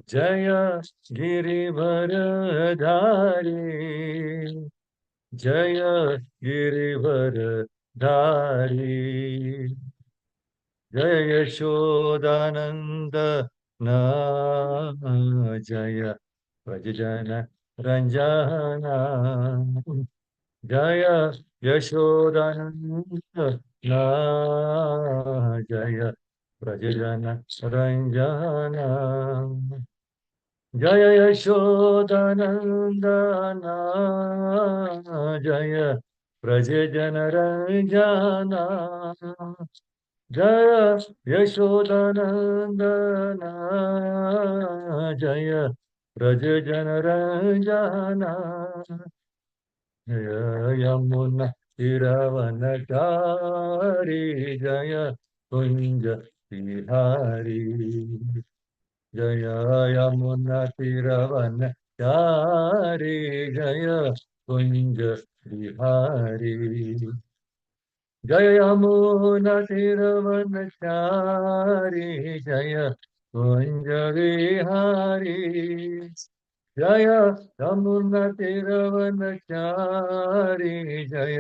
जय गिरिवरधारी, जय गिरिवरधारी, जय यशोदानंद ना, जय भजन रंजना, जय यशोदानंद ना, जय भजन रंजना, जय यशोदानंदना, जय ब्रज जन रंजना, जय यशोदानंदना, जय ब्रज जन रंजना, जय यमुना तिरवनचारी, जय कुंज बिहारी, जय यमुना तिरवनचारी, जय कुंज बिहारी, जय यमुना तिरवनचारी, जय कुंज बिहारी, जय यमुना तिरवनचारी, जय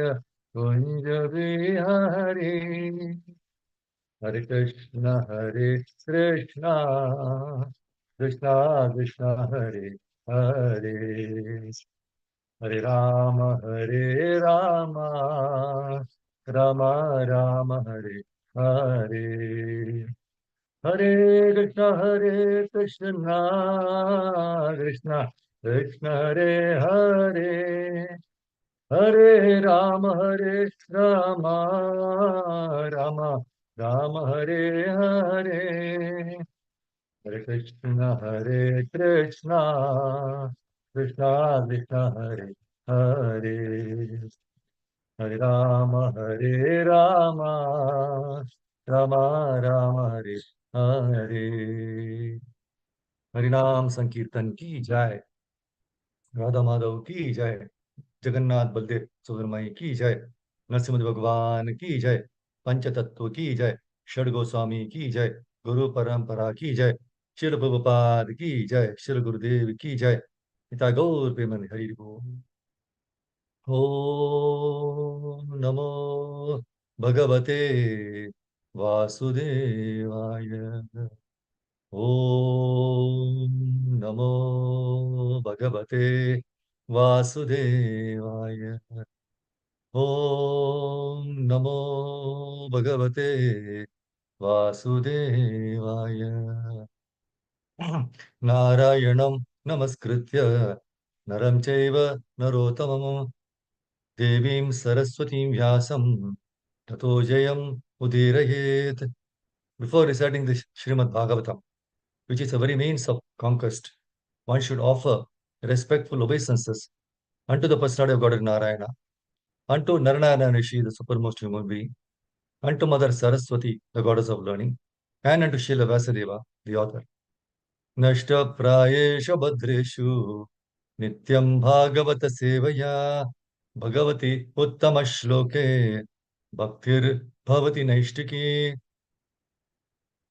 कुंज बिहारी, हरे कृष्ण कृष्ण कृष्ण कृष्ण हरे हरे, हरे राम राम राम हरे हरे, हरे कृष्ण कृष्ण कृष्ण हरे हरे, हरे राम राम राम हरे हरे, हरे कृष्ण कृष्ण कृष्ण कृष्ण हरे हरे, हरे राम राम राम हरे हरे। हरिनाम संकीर्तन की जय, राधा माधव की जय, जगन्नाथ बलदेव सुब्रमण्य की जय, नरसिंह भगवान की जय, पंचतत्व की जय, षड गोस्वामी की जय, गुरु परंपरा की जय, शिल प्रभुपाद की जय, शिल गुरुदेव की जय, पिता गौर प्रेमन हरि बोल। ओम नमो भगवते वासुदेवाय, ओम नमो भगवते वासुदेवाय, ओम नमो भगवते वासुदेवाय, नारायणं नमस्कृत्य नरं चैव नरोत्तमं, देवीं सरस्वतीं व्यासं ततो जयम् उदीरयेत्. Before reciting the Srimad Bhagavatam, which is a very means of conquest, one should offer respectful obeisances unto the personality of God Narayana, unto Narayana Rishi, the supermost human being, unto Mother Saraswati, the goddess of learning, and unto Srila Vyasadeva, the author. Nashta prayesha badreshu nityam bhagavata sevaya bhagavati uttama shloke bhaktir bhavati naishtiki.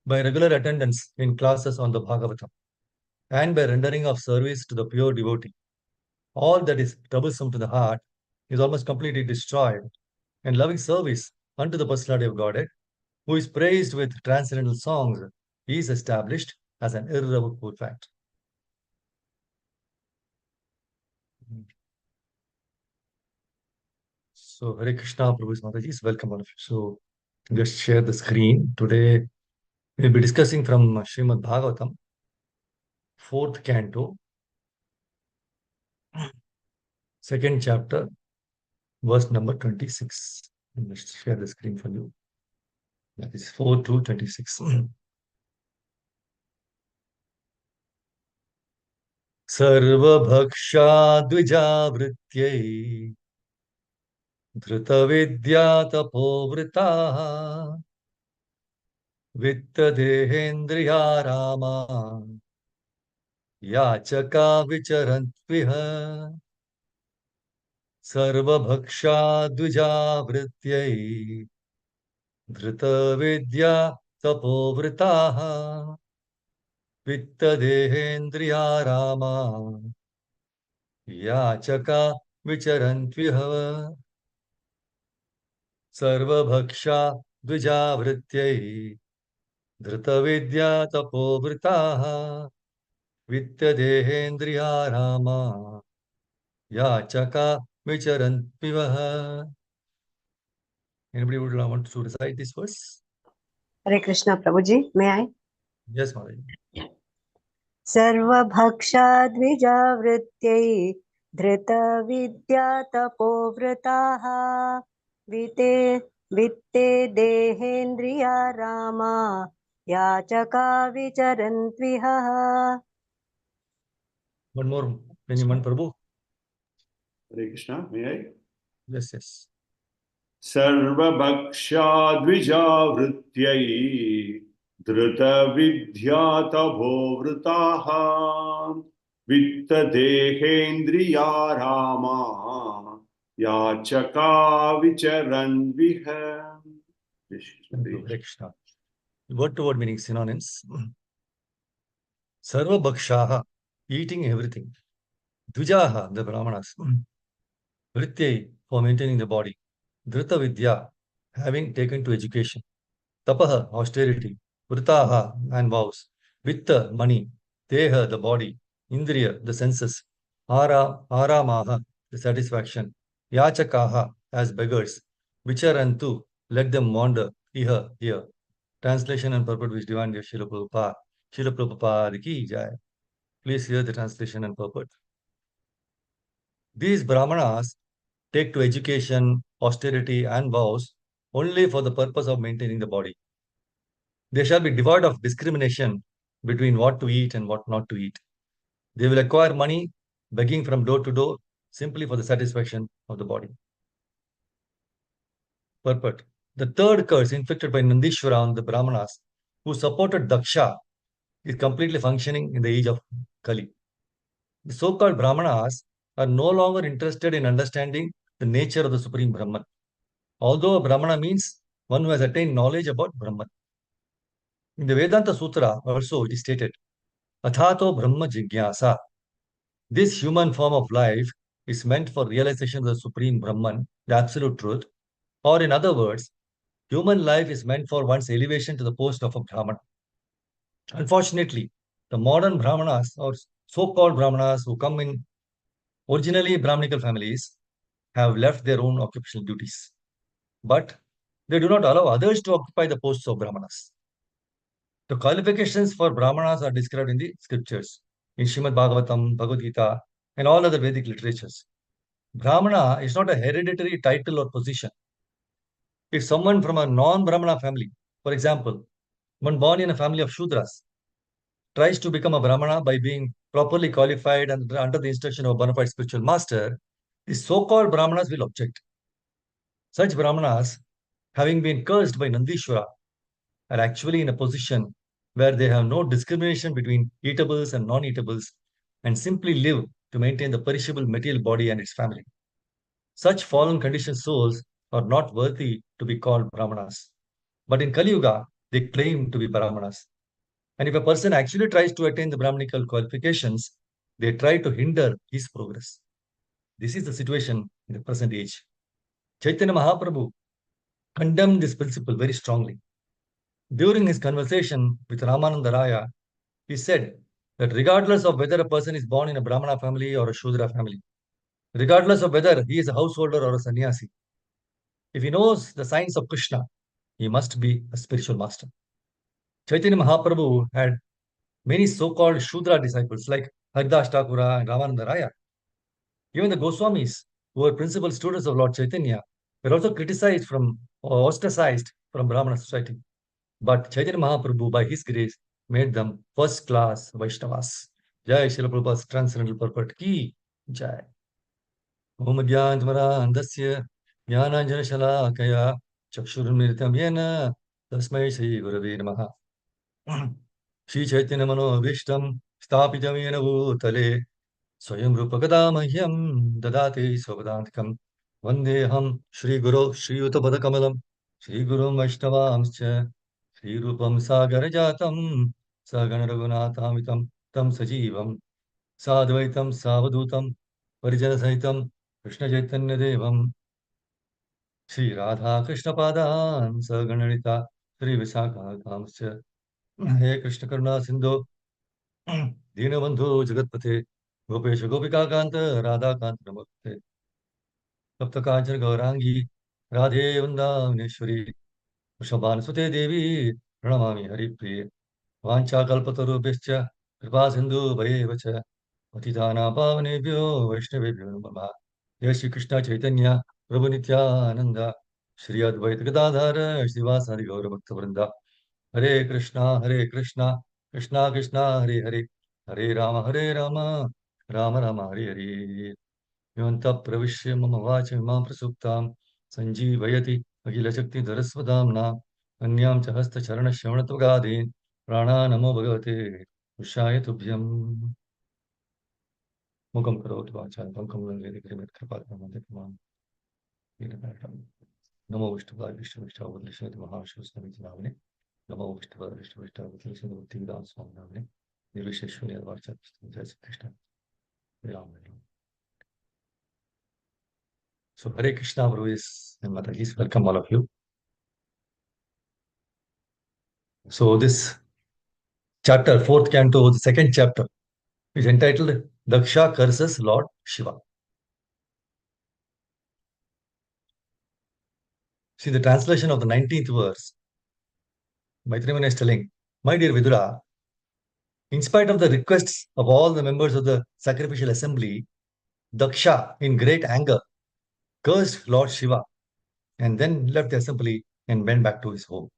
By regular attendance in classes on the Bhagavatam and by rendering of service to the pure devotee, all that is troublesome to the heart is almost completely destroyed, and loving service unto the personality of Godhead, who is praised with transcendental songs, is established as an irrevocable fact. So, Hare Krishna, Prabhu's Mataji, welcome all of you. So, just share the screen. Today, we'll be discussing from Srimad Bhagavatam, 4th canto, 2nd chapter, verse number 26. Let's share the screen for you. That is 4 to 26. सर्वभक्षाद्विजावृत्यै धृतविद्या तपोवृताः वित्तदेहेन्द्रियारामा याचका विचरन्त्विह, सर्वभक्षाद्विजावृत्यै धृतविद्या तपोवृताः वित्तदेहेन्द्रियारामा याचका विचरन्त्विह सर्वभक्षा द्विजावृत्यै धृतविद्या तपोवृताः वित्तदेहेन्द्रियारामा याचका विचरन्त्विह. Anybody would want to recite this verse? Hare Krishna, Prabhuji, may I? Yes, Mother. सर्वभक्षाद्विजावृत्यै धृतविद्या तपोवृताः विते वित्ते देहेन्द्रिया Rama याचका विचरन्त्विह. One more. Anyone, Prabhu? Hare Krishna, may I? Yes, yes. सर्वभक्ष्याद्विजावृत्यै धृतविद्यातभोवृताः वित्तदेहेन्द्रिया Rama याचका विचरन्विह. Hare Krishna. Word to word meaning synonyms. Sarva bhakshaha, eating everything. Dvijaha, the Brahmanas. Vrityai, for maintaining the body. Dhrita vidya, having taken to education. Tapaha, austerity. Vritaha, and vows. Vitta, money. Deha, the body. Indriya, the senses. Aramaha, the satisfaction. Yachakaha, as beggars. Vicharantu, let them wander. Iha, here. Translation and purport which Divine Dear Srila Prabhupada. Srila Prabhupada ki jai. Please hear the translation and purport. These Brahmanas take to education, austerity, and vows only for the purpose of maintaining the body. They shall be devoid of discrimination between what to eat and what not to eat. They will acquire money begging from door to door simply for the satisfaction of the body. Purport. The third curse inflicted by Nandishvara on the Brahmanas who supported Daksha is completely functioning in the age of Kali. The so-called Brahmanas are no longer interested in understanding the nature of the Supreme Brahman. Although a Brahmana means one who has attained knowledge about Brahman. In the Vedanta Sutra also it is stated, Athato Brahma Jigyasa. This human form of life is meant for realization of the Supreme Brahman, the absolute truth. Or in other words, human life is meant for one's elevation to the post of a Brahmana. Unfortunately, the modern Brahmanas or so-called Brahmanas who come in originally Brahminical families have left their own occupational duties. But they do not allow others to occupy the posts of Brahmanas. The qualifications for Brahmanas are described in the scriptures, in Srimad Bhagavatam, Bhagavad Gita, and all other Vedic literatures. Brahmana is not a hereditary title or position. If someone from a non-Brahmana family, for example, one born in a family of Shudras, tries to become a Brahmana by being properly qualified and under the instruction of a bona fide spiritual master, the so-called Brahmanas will object. Such Brahmanas, having been cursed by Nandishvara, are actually in a position where they have no discrimination between eatables and non-eatables and simply live to maintain the perishable material body and its family. Such fallen conditioned souls are not worthy to be called Brahmanas. But in Kali Yuga, they claim to be Brahmanas. And if a person actually tries to attain the Brahminical qualifications, they try to hinder his progress. This is the situation in the present age. Chaitanya Mahaprabhu condemned this principle very strongly. During his conversation with Ramananda Raya, he said that regardless of whether a person is born in a Brahmana family or a Shudra family, regardless of whether he is a householder or a sannyasi, if he knows the signs of Krishna, he must be a spiritual master. Chaitanya Mahaprabhu had many so-called Shudra disciples like Haridas Thakura and Ramananda Raya. Even the Goswamis, who were principal students of Lord Chaitanya, were also criticized from or ostracized from Brahmana society. But Chaitanya Mahaprabhu, by his grace, made them first-class Vaishnavas. Jai Srila Prabhupada's transcendental purport ki Jai. Om Gyantamara Jnananjana Shalakaya Chakshurmiritam Yena Tasmai Shri Gurave Namaha. Shri Chaitanya Mano Vishtam Stapitam Yena Bhutale Swayam Rupakada Mahyam Dadate Svavadantikam Vandeham Shri Guru Shri Uttapadakamalam Shri Guru Vaishnavamscha Shri Rupam Sagar Jatam Sagana Raghunatamitam Tam Sajivam Sadvaitam Savadutam Parijana Sahitam Krishna Chaitanya Devam Sri Radha Krishna Padan Saganarita Sri Visakha Kamsya He Krishna Karuna Sindhu Dinabandhu Jagatpate Gopesha Gopika Kanta Radha Kanta Namaste Sapta Kanchana Gaurangi Radhe Vrindavaneshwari Vrishabhanasute Devi Pranamami Haripriye Vanchakalpatarubhishcha Kripa Sindhu Bhayevacha Patitana Pavanebhyo Vaishnavebhyo Namo Namaha Jai Shri Krishna Chaitanya Prabhu Nityananda Shri Advaita Gadadhara Srivasadi Gaura Bhakta Vrinda Hare Krishna Krishna Krishna Hare Hare Hare Rama Rama Rama Hare Hare Yonta Pravishya Mama Vacha Imam Prasuptam Sanjeevayati Akhila Shakti Dharasvadamna Anyam Chahasta Charana Shravanatvagadin Prana Namo Bhagavate Ushaya Tubhyam Mukam Karoti Vacha Pankam Gangade Krimet Kripat Namande Kamam Namo Vishtavaya Vishtavishta Mahashivas Namiti Navane Namo Vishtavaya Vishtavishta Bhakti Vedanta Swami Navane Nirvisheshwari Vacha Jai Sri Krishna Ram. So Hare Krishna Prabhu is and Mataji's welcome all of you. So this chapter, fourth canto, the second chapter, is entitled Daksha Curses Lord Shiva. See the translation of the 19th verse. Maitremana is telling, my dear Vidura, in spite of the requests of all the members of the sacrificial assembly, Daksha, in great anger, cursed Lord Shiva and then left the assembly and went back to his home.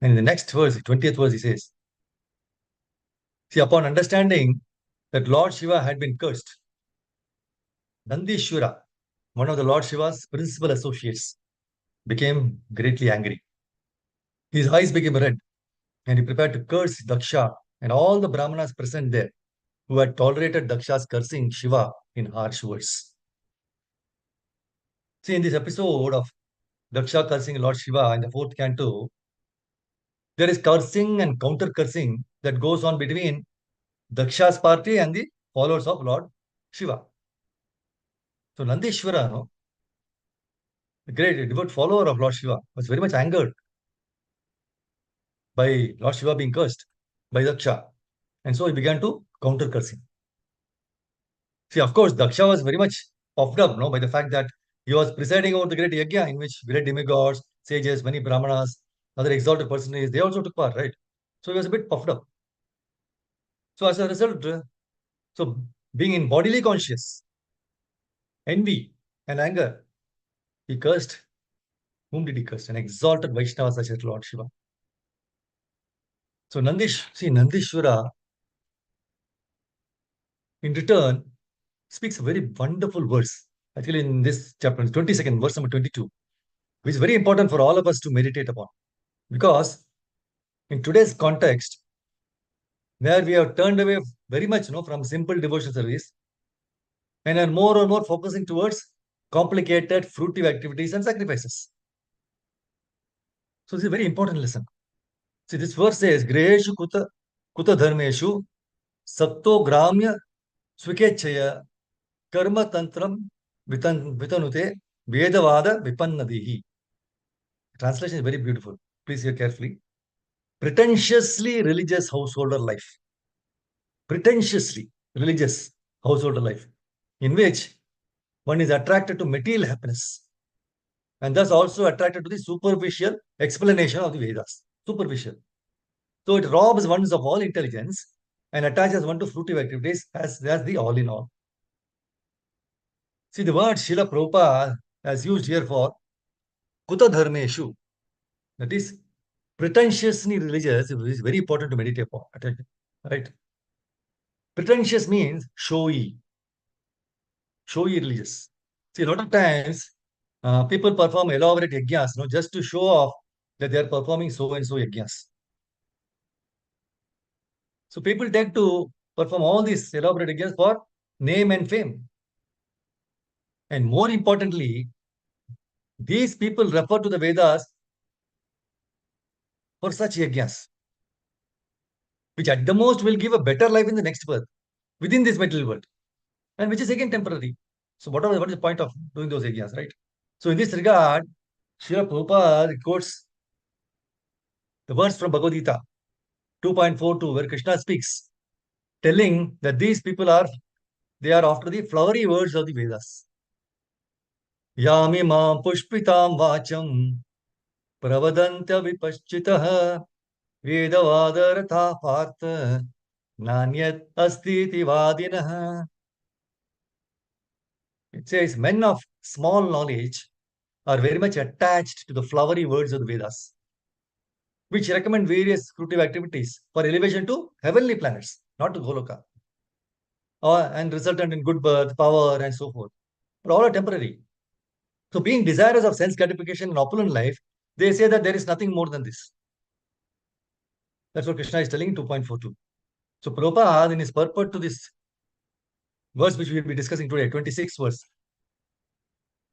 And in the next verse, 20th verse, he says, see, upon understanding that Lord Shiva had been cursed, Nandishwara, one of the Lord Shiva's principal associates, became greatly angry. His eyes became red, and he prepared to curse Daksha and all the Brahmanas present there who had tolerated Daksha's cursing Shiva in harsh words. See, in this episode of Daksha cursing Lord Shiva in the fourth canto, there is cursing and counter cursing that goes on between Daksha's party and the followers of Lord Shiva. So Nandishwara, no, the great devout follower of Lord Shiva, was very much angered by Lord Shiva being cursed by Daksha. And so he began to counter cursing. See, of course, Daksha was very much puffed up, no, by the fact that he was presiding over the great yajna in which great demigods, sages, many brahmanas, other exalted personages, they also took part, right? So he was a bit puffed up. So as a result, so being in bodily conscious, envy and anger, he cursed. Whom did he curse? An exalted Vaishnava such as Lord Shiva. So Nandishwara, in return, speaks a very wonderful verse. Actually, in this chapter, 22nd, verse number 22, which is very important for all of us to meditate upon. Because in today's context, where we have turned away very much from simple devotional service and are more and more focusing towards complicated, fruitive activities and sacrifices. So this is a very important lesson. See, this verse says, Greheshu kuta dharmeshu satto gramya swikechaya karma tantram vitanute vedavada vipannadihi. Translation is very beautiful. Please hear carefully. Pretentiously religious householder life. Pretentiously religious householder life, in which one is attracted to material happiness and thus also attracted to the superficial explanation of the Vedas. Superficial. So it robs one of all intelligence and attaches one to fruitive activities as the all in all. See, the word Srila Prabhupada has used here for Kuta Dharmeshu, that is pretentiously religious, is very important to meditate upon. Right? Pretentious means showy religious. See, a lot of times people perform elaborate yajnas, just to show off that they are performing so and so yajnas. So people tend to perform all these elaborate yajnas for name and fame. And more importantly, these people refer to the Vedas for such yajnas. which at the most will give a better life in the next birth within this material world, and which is again temporary. So what is the point of doing those yajnas, right? So in this regard, Srila Prabhupada quotes the verse from Bhagavad Gita 2.42, where Krishna speaks, telling that these people they are after the flowery words of the Vedas. Yami ma pushpitam vacham pravadantya vipaschitah vedavadartha partha nanyat asti iti vadinah. It says, men of small knowledge are very much attached to the flowery words of the Vedas, which recommend various fruitive activities for elevation to heavenly planets, not to Goloka, and resultant in good birth, power, and so forth. But all are temporary. So, being desirous of sense gratification and opulent life, they say that there is nothing more than this. That's what Krishna is telling in 2.42. So, Prabhupada, in his purport to this verse which we will be discussing today, 26th verse,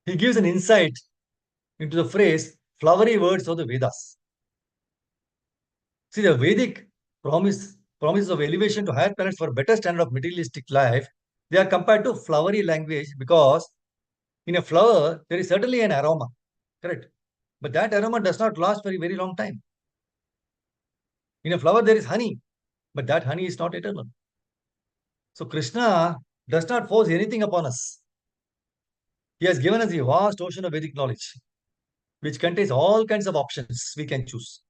he gives an insight into the phrase flowery words of the Vedas. See, the Vedic promises of elevation to higher planets for better standard of materialistic life, they are compared to flowery language because in a flower, there is certainly an aroma, correct? But that aroma does not last for a very long time. In a flower, there is honey, but that honey is not eternal. So Krishna does not force anything upon us. He has given us a vast ocean of Vedic knowledge, which contains all kinds of options we can choose.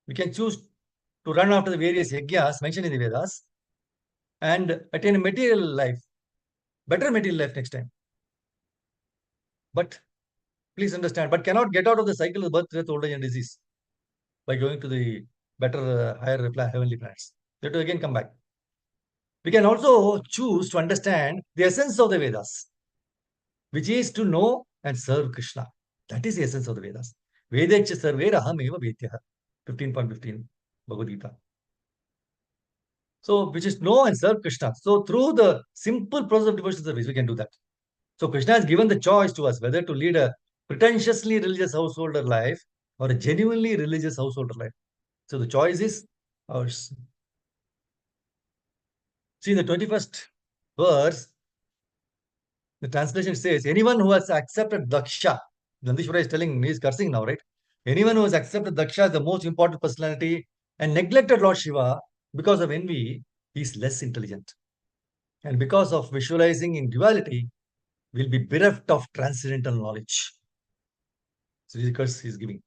We can choose to run after the various yajnas mentioned in the Vedas and attain a material life, better material life next time. But please understand, but cannot get out of the cycle of birth, death, old age, and disease by going to the better, higher heavenly planets. They have to again come back. We can also choose to understand the essence of the Vedas, which is to know and serve Krishna. That is the essence of the Vedas. Vedacha sarver ahameva vedya. 15.15 Bhagavad Gita. So, which is know and serve Krishna. So, through the simple process of devotional service, we can do that. So, Krishna has given the choice to us whether to lead a pretentiously religious householder life or a genuinely religious householder life. So, the choice is ours. See, in the 21st verse, the translation says, anyone who has accepted Daksha, Nandishwara is telling, he is cursing now, right? Anyone who has accepted Daksha as the most important personality and neglected Lord Shiva because of envy, he is less intelligent. And because of visualizing in duality, will be bereft of transcendental knowledge. So this is the curse he is giving.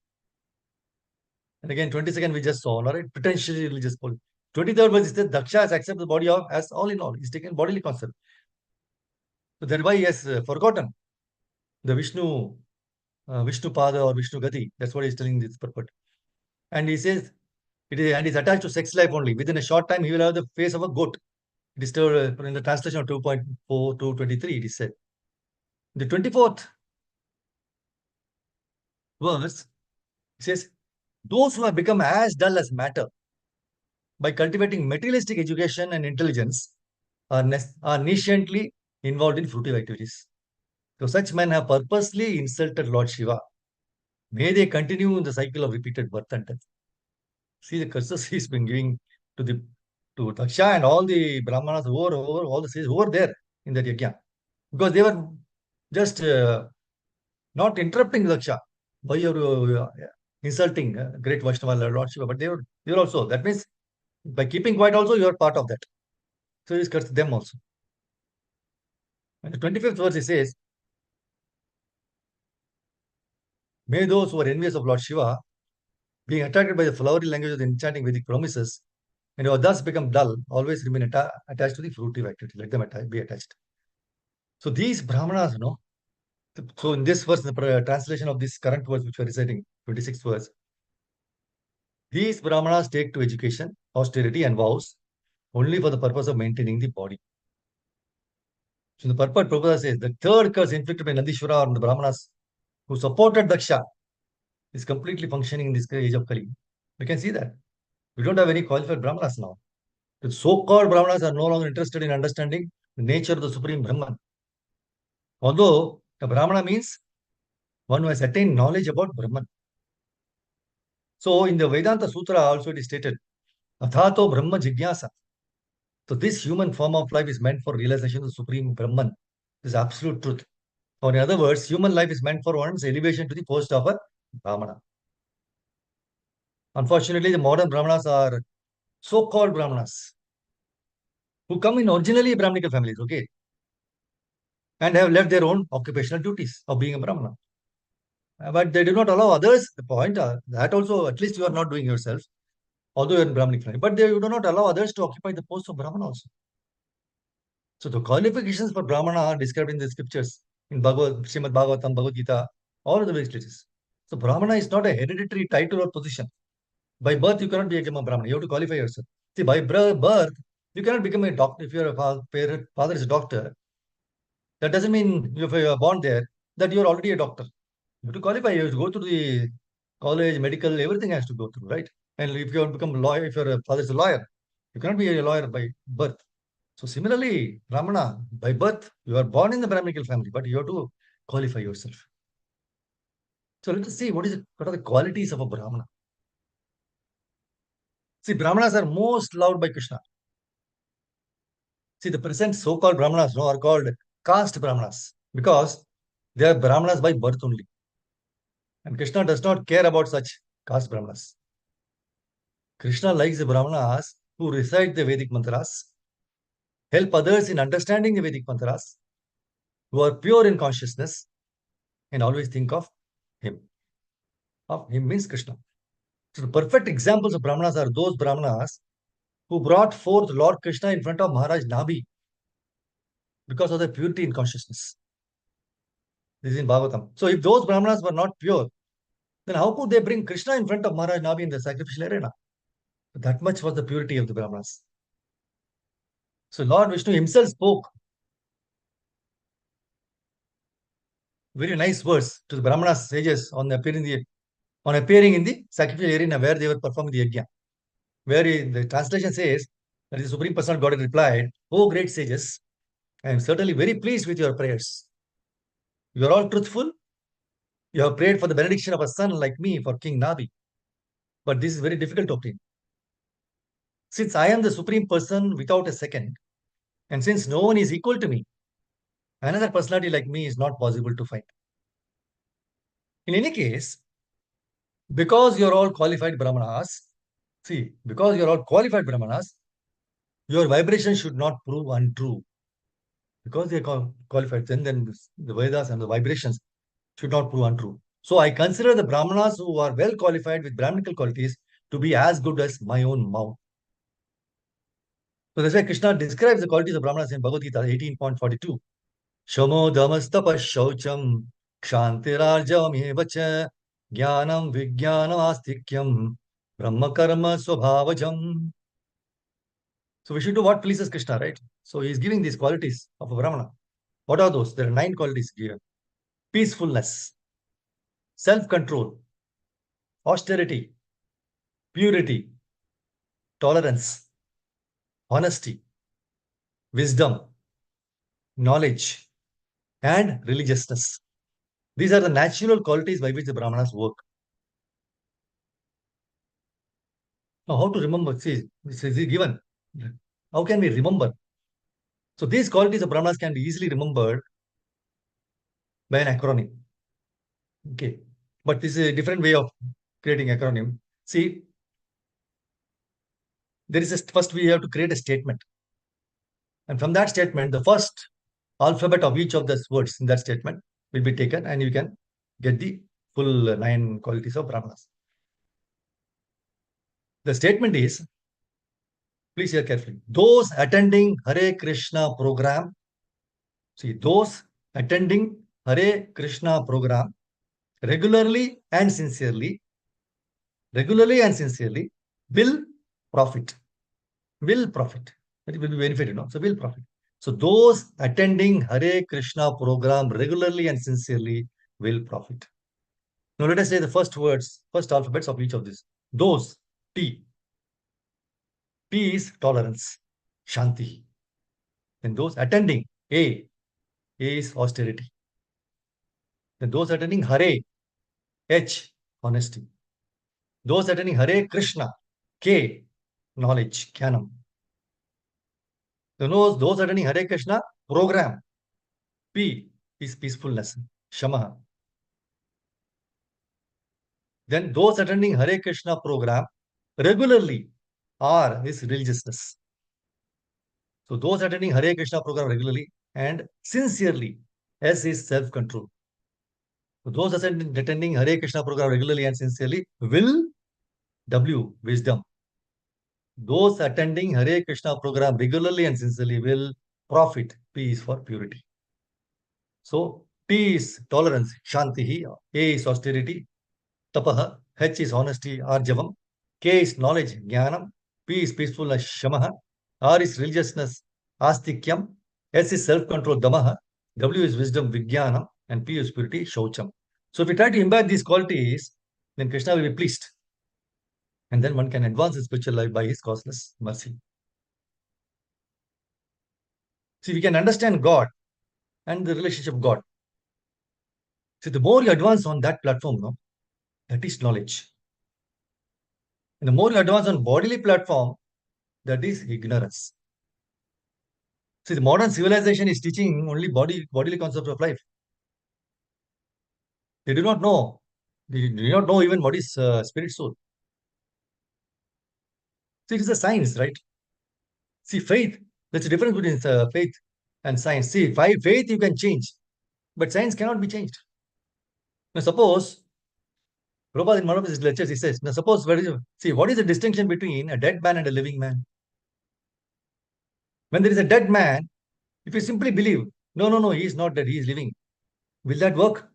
And again, 22nd we just saw, all right? Potentially religious pole. 23rd verse is that Daksha has accepted the body of as all in all. He's taken bodily concept. So thereby he has forgotten the Vishnu Pada or Vishnu Gati. That's what he's telling in this purport. And he says, and he's attached to sex life only. Within a short time, he will have the face of a goat. It is still in the translation of 2.4 to 23, it is said. The 24th verse, it says, those who have become as dull as matter by cultivating materialistic education and intelligence are nascently involved in fruitive activities. So such men have purposely insulted Lord Shiva. May they continue in the cycle of repeated birth and death. See the curses he's been giving to the to Daksha and all the Brahmanas over all the sages who were there in that yajna. Because they were just not interrupting Daksha by your insulting great Vaishnava Lord Shiva, but they were also. That means by keeping quiet also you are part of that. So he's cursed them also. And the 25th verse he says, may those who are envious of Lord Shiva, being attracted by the flowery language of the enchanting Vedic promises, and who have thus become dull, always remain attached to the fruitive activity. Let them be attached. So these Brahmanas, so in this verse, the translation of this current verse which we are reciting, 26th verse, these Brahmanas take to education, austerity, and vows only for the purpose of maintaining the body. So the purport Prabhupada says the third curse inflicted by Nandishwara on the Brahmanas who supported Daksha is completely functioning in this age of Kali. We can see that. We don't have any qualified Brahmanas now. The so-called Brahmanas are no longer interested in understanding the nature of the Supreme Brahman. Although the Brahmana means one who has attained knowledge about Brahman. So in the Vedanta Sutra also it is stated Athato Brahma Jigyasa. So this human form of life is meant for realization of the Supreme Brahman. This is absolute truth. Or in other words, human life is meant for one's elevation to the post of a Brahmana. Unfortunately, the modern Brahmanas are so-called Brahmanas who come in originally Brahminical families, okay, and have left their own occupational duties of being a Brahmana. But they do not allow others. The point that also, at least you are not doing yourself, although you are in Brahminic family, but they do not allow others to occupy the post of Brahmana also. So the qualifications for Brahmana are described in the scriptures, in Srimad Bhagavatam, Bhagavad Gita, all of the various places. So Brahmana is not a hereditary title or position. By birth, you cannot become a Brahmana. You have to qualify yourself. See, by birth, you cannot become a doctor. If your father is a doctor, that doesn't mean if you are born there that you are already a doctor. You have to qualify. You have to go to the college, medical, everything has to go through, right? And if you want to become a lawyer, if your father is a lawyer, you cannot be a lawyer by birth. So similarly, Brahmana, by birth, you are born in the Brahminical family, but you have to qualify yourself. So let us see what are the qualities of a Brahmana. See, Brahmanas are most loved by Krishna. See, the present so-called Brahmanas are called caste Brahmanas because they are Brahmanas by birth only. And Krishna does not care about such caste Brahmanas. Krishna likes the Brahmanas who recite the Vedic mantras, help others in understanding the Vedic mantras, who are pure in consciousness, and always think of him. Of him means Krishna. So the perfect examples of Brahmanas are those Brahmanas who brought forth Lord Krishna in front of Maharaj Nabi because of their purity in consciousness. This is in Bhagavatam. So if those Brahmanas were not pure, then how could they bring Krishna in front of Maharaj Nabi in the sacrificial arena? That much was the purity of the Brahmanas. So Lord Vishnu himself spoke very nice words to the Brahmanas sages on appearing in the sacrificial arena where they were performing the yajna. Where the translation says that the Supreme Personal God replied, "O great sages, I am certainly very pleased with your prayers. You are all truthful. You have prayed for the benediction of a son like me for King Nabi. But this is very difficult to obtain. Since I am the Supreme Person without a second, and since no one is equal to me, another personality like me is not possible to find. In any case, because you're all qualified Brahmanas, your vibration should not prove untrue. Because they are qualified, then the Vedas and the vibrations should not prove untrue. So I consider the Brahmanas who are well qualified with Brahminical qualities to be as good as my own mouth. So that's why Krishna describes the qualities of Brahmanas in Bhagavad Gita 18.42. Shamo dhamastapa shaucham kshantirarjavam evacha jnanam vijnanam astikyam brahma karma swabhavajam. So we should do what pleases Krishna, right? So he is giving these qualities of a Brahmana. What are those? There are 9 qualities given. Peacefulness, self-control, austerity, purity, tolerance, honesty, wisdom, knowledge, and religiousness. These are the natural qualities by which the Brahmanas work. Now, how to remember? See, this is given. How can we remember? So these qualities of Brahmanas can be easily remembered by an acronym. Okay. But this is a different way of creating acronym. See, first we have to create a statement. And from that statement, the first alphabet of each of the words in that statement will be taken and you can get the full 9 qualities of Brahmanas. The statement is, please hear carefully, those attending Hare Krishna program, those attending Hare Krishna program regularly and sincerely will profit. Will profit. It will be benefited, so will profit. So those attending Hare Krishna program regularly and sincerely will profit. Now let us say the first alphabets of each of these. Those, T. T is tolerance, Shanti. Then those attending, A. A is austerity. Then those attending Hare, H. Honesty. Those attending Hare Krishna, K. knowledge, jnanam. Those attending Hare Krishna program, P is peacefulness, shama. Then those attending Hare Krishna program regularly, R is religiousness. So those attending Hare Krishna program regularly and sincerely, S is self-control. So those attending Hare Krishna program regularly and sincerely will, W, wisdom. Those attending Hare Krishna program regularly and sincerely will profit, P is for purity. So T is tolerance, Shantihi, A is austerity, Tapaha, H is honesty, Arjavam, K is knowledge, Jnanam, P is peacefulness, Shamaha, R is religiousness, Astikyam, S is self-control, Damaha, W is wisdom, Vijnanam, and P is purity, Shaucham. So if we try to imbibe these qualities, then Krishna will be pleased. And then one can advance his spiritual life by his causeless mercy. See, we can understand God and the relationship of God. See, the more you advance on that platform, no, that is knowledge. And the more you advance on bodily platform, that is ignorance. See, the modern civilization is teaching only bodily concept of life. They do not know. They do not know even what is spirit soul. See, it is a science, right? See, faith. There's a difference between faith and science. See, faith you can change, but science cannot be changed. Now, suppose Prabhupada in one of his lectures, he says, now suppose, what is the distinction between a dead man and a living man? When there is a dead man, if you simply believe, no, he is not dead, he is living, will that work?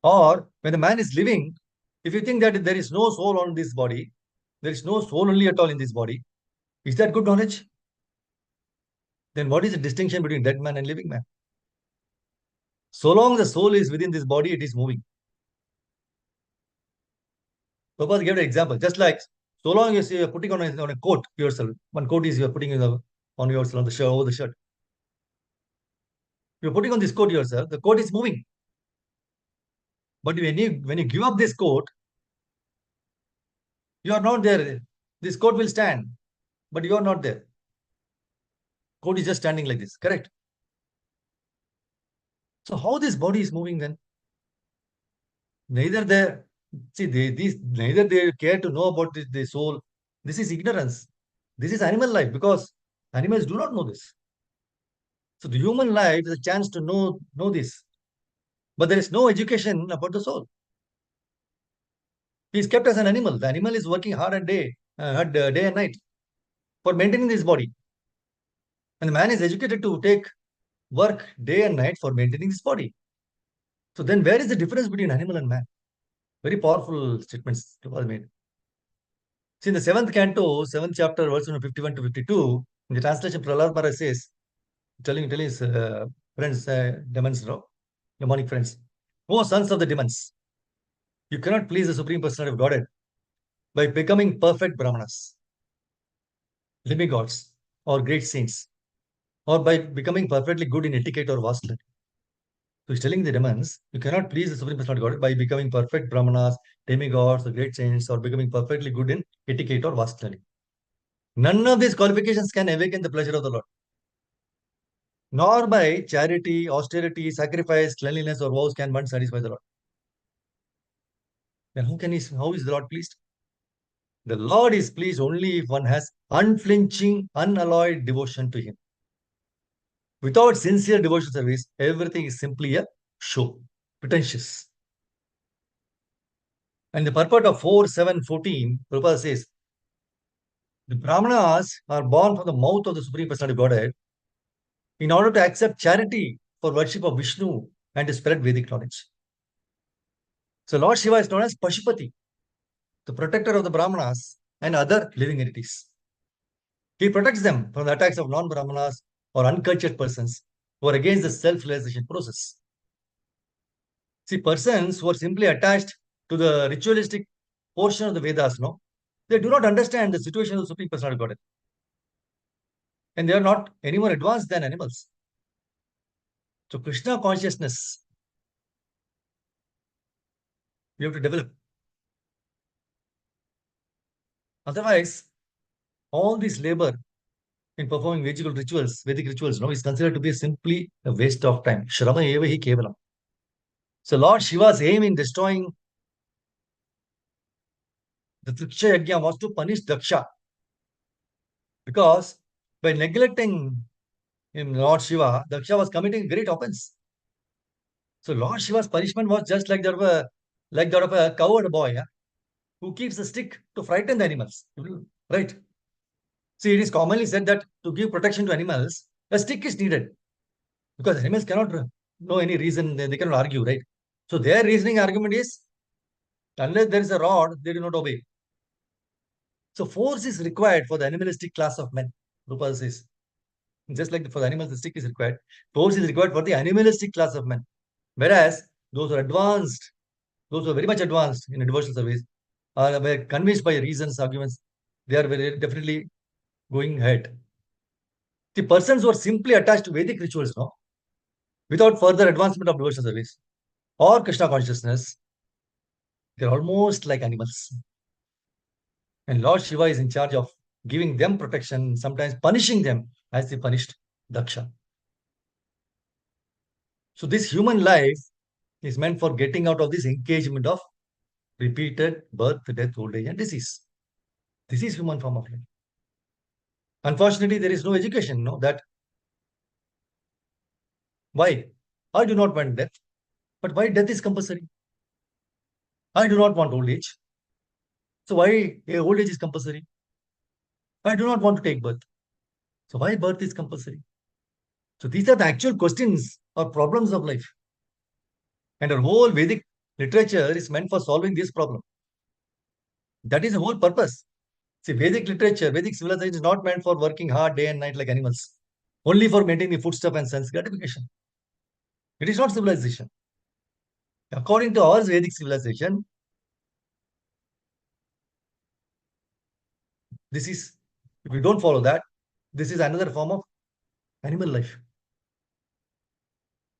Or when the man is living, if you think that there is no soul on this body, there is no soul only at all in this body, is that good knowledge? Then what is the distinction between dead man and living man? So long the soul is within this body, it is moving. Prabhupada gave an example, just like so long as you are putting on a coat yourself, one coat is you are putting on yourself on the shirt, over the shirt. You're putting on this coat yourself, the coat is moving. But when you give up this coat, you are not there. This coat will stand, but you are not there. Coat is just standing like this, correct? So how this body is moving then? Neither neither they care to know about the soul. This is ignorance. This is animal life because animals do not know this. So the human life is a chance to know this. But there is no education about the soul. He is kept as an animal. The animal is working hard day and night for maintaining this body. And the man is educated to take work day and night for maintaining this body. So then where is the difference between animal and man? Very powerful statements Prabhupada made. See, in the 7th canto, 7th chapter, verse 51 to 52, in the translation, Prahlad Maharaj says, telling his friends, demons, demonic friends, "O sons of the demons, you cannot please the Supreme Personality of Godhead by becoming perfect Brahmanas, demigods, or great saints, or by becoming perfectly good in etiquette or vast learning." So he's telling the demons, you cannot please the Supreme Personality of Godhead by becoming perfect Brahmanas, demigods, or great saints, or becoming perfectly good in etiquette or vast learning. None of these qualifications can awaken the pleasure of the Lord. Nor by charity, austerity, sacrifice, cleanliness, or vows can one satisfy the Lord. Then how is the Lord pleased? The Lord is pleased only if one has unflinching, unalloyed devotion to Him. Without sincere devotional service, everything is simply a show, pretentious. And the purport of 4:7:14, Prabhupada says, the Brahmanas are born from the mouth of the Supreme Personality of Godhead in order to accept charity for worship of Vishnu and to spread Vedic knowledge. So Lord Shiva is known as Pashupati, the protector of the Brahmanas and other living entities. He protects them from the attacks of non-Brahmanas or uncultured persons who are against the self-realization process. See, persons who are simply attached to the ritualistic portion of the Vedas, they do not understand the situation of the Supreme Personality of Godhead. And they are not any more advanced than animals. So Krishna consciousness, we have to develop. Otherwise, all this labor in performing Vedic rituals, is considered to be simply a waste of time. Shrama eva hi kevalam. So Lord Shiva's aim in destroying the Triksha Yajna was to punish Daksha, because by neglecting him, Lord Shiva, Daksha was committing great offense. So Lord Shiva's punishment was just like that of a coward boy, yeah, who keeps a stick to frighten the animals. Right? See, it is commonly said that to give protection to animals, a stick is needed, because animals cannot know any reason, they cannot argue, right? So their reasoning argument is, unless there is a rod, they do not obey. So force is required for the animalistic class of men. Rupa says, just like for the animals, the stick is required. Force is required for the animalistic class of men. Whereas those who are advanced, those who are very much advanced in a devotional service, are were convinced by reasons, arguments, they are very definitely going ahead. The persons who are simply attached to Vedic rituals, no, without further advancement of devotional service or Krishna consciousness, they're almost like animals. And Lord Shiva is in charge of giving them protection, sometimes punishing them as he punished Daksha. So this human life is meant for getting out of this engagement of repeated birth, death, old age, and disease. This is human form of life. Unfortunately, there is no education, no, that why? I do not want death, but why death is compulsory? I do not want old age. So why old age is compulsory? I do not want to take birth. So why birth is compulsory? So these are the actual questions or problems of life. And our whole Vedic literature is meant for solving this problem. That is the whole purpose. See, Vedic literature, Vedic civilization is not meant for working hard day and night like animals, only for maintaining the foodstuff and sense gratification. It is not civilization. According to our Vedic civilization, this is, if we don't follow that, this is another form of animal life.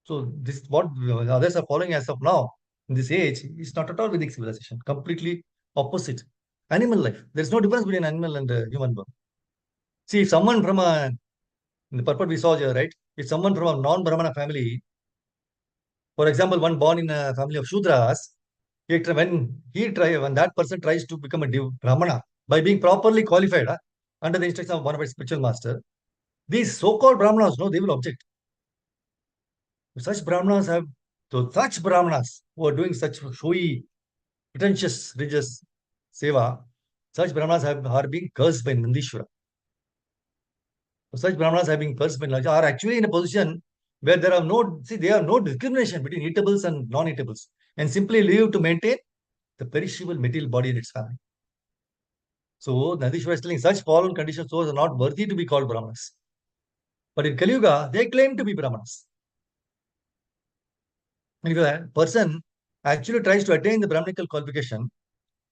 So this is what others are following as of now in this age is not at all Vedic civilization. Completely opposite. Animal life. There is no difference between animal and human being. See, if someone from in the purport we saw here, right? If someone from a non-Brahmana family, for example, one born in a family of Shudras, when that person tries to become a Brahmana by being properly qualified under the instruction of one of its spiritual master, these so-called Brahmanas, no, they will object. Such Brahmanas have, so such Brahmanas who are doing such showy, pretentious religious seva, such Brahmanas are being cursed by Nandishwara. So such Brahmanas have been cursed by Nandishwara are actually in a position where there are there are no discrimination between eatables and non-eatables, and simply live to maintain the perishable material body in its family. So Nandishwara is telling such fallen conditioned souls are not worthy to be called Brahmanas. But in Kali Yuga, they claim to be Brahmanas. If a person actually tries to attain the Brahmanical qualification,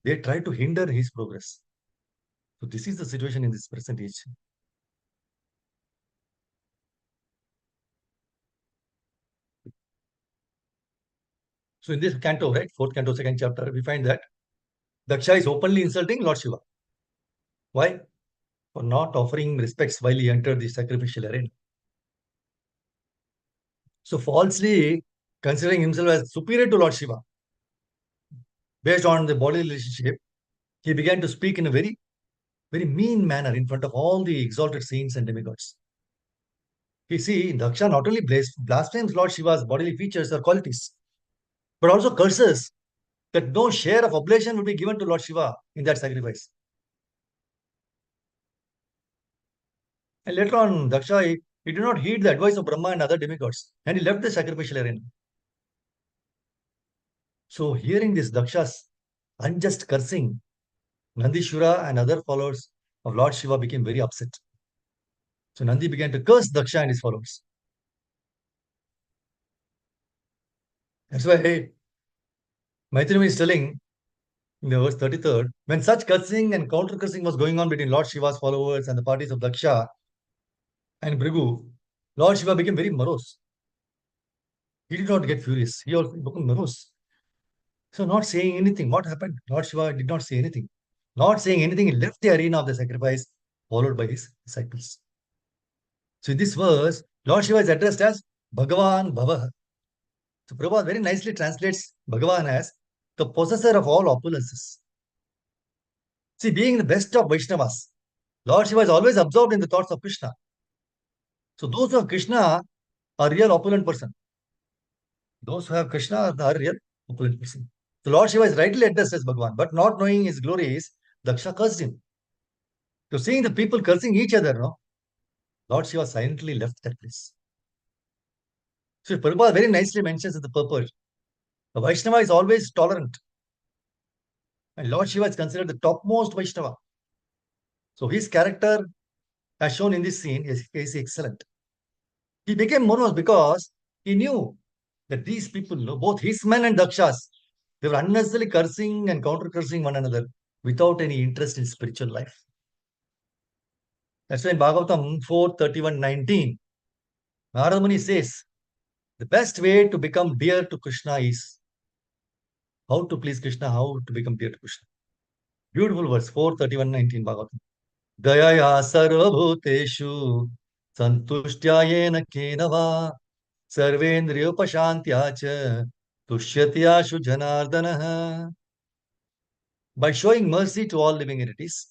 they try to hinder his progress. So this is the situation in this present age. So in this canto, right, fourth canto, second chapter, we find that Daksha is openly insulting Lord Shiva. Why? For not offering respects while he entered the sacrificial arena. So falsely considering himself as superior to Lord Shiva, based on the body relationship, he began to speak in a very, very mean manner in front of all the exalted saints and demigods. You see, Daksha not only blasphemes Lord Shiva's bodily features or qualities, but also curses that no share of oblation will be given to Lord Shiva in that sacrifice. And later on, Daksha, he did not heed the advice of Brahma and other demigods, and he left the sacrificial arena. So, hearing this Daksha's unjust cursing, Nandishwara and other followers of Lord Shiva became very upset. So, Nandi began to curse Daksha and his followers. That's why Maitreya is telling in the verse 33rd, when such cursing and counter cursing was going on between Lord Shiva's followers and the parties of Daksha and Bhrigu, Lord Shiva became very morose. He did not get furious. He also became morose. So not saying anything. What happened? Lord Shiva did not say anything. Not saying anything, he left the arena of the sacrifice, followed by his disciples. So in this verse, Lord Shiva is addressed as Bhagavan Bhava. So Prabhupada very nicely translates Bhagavan as the possessor of all opulences. See, being the best of Vaishnavas, Lord Shiva is always absorbed in the thoughts of Krishna. So those who have Krishna are real opulent person. Those who have Krishna are real opulent person. So Lord Shiva is rightly addressed as Bhagavan, but not knowing his glories, Daksha cursed him. So seeing the people cursing each other, no, Lord Shiva silently left that place. So Prabhupada very nicely mentions the purport. The Vaishnava is always tolerant. And Lord Shiva is considered the topmost Vaishnava. So his character, as shown in this scene, is excellent. He became Monos because he knew that these people, both his men and Dakshas, they were unnecessarily cursing and counter-cursing one another without any interest in spiritual life. That's why in Bhagavatam 4:31-19, Narada Muni says, the best way to become dear to Krishna is how to please Krishna, how to become dear to Krishna. Beautiful verse, 4:31-19 Bhagavatam. Dayaya sarvabhuteshu santushtya kena va sarvendriyopashantya cha tushyatiyashu janardana. By showing mercy to all living entities,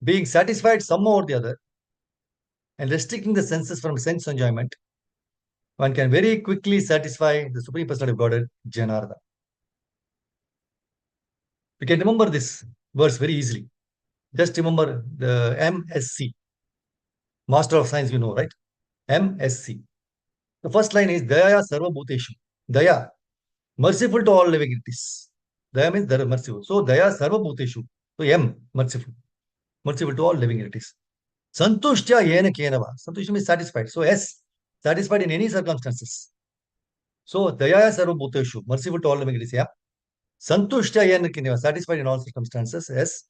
being satisfied somehow or the other, and restricting the senses from sense enjoyment, one can very quickly satisfy the Supreme Personality of Godhead, Janardana. We can remember this verse very easily. Just remember the MSC, Master of Science, you know, right? MSC. The first line is Daya Sarva Bhuteshu. Daya, merciful to all living entities. Daya means they are merciful. So Daya Sarva Bhuteshu. So M, merciful. Merciful to all living entities. Santushtya Yena Kenava. Santushtya means satisfied. So S, satisfied in any circumstances. So Daya Sarva Bhuteshu. Merciful to all living entities. Yeah. Santushtya Yena Kenava. Satisfied in all circumstances. S.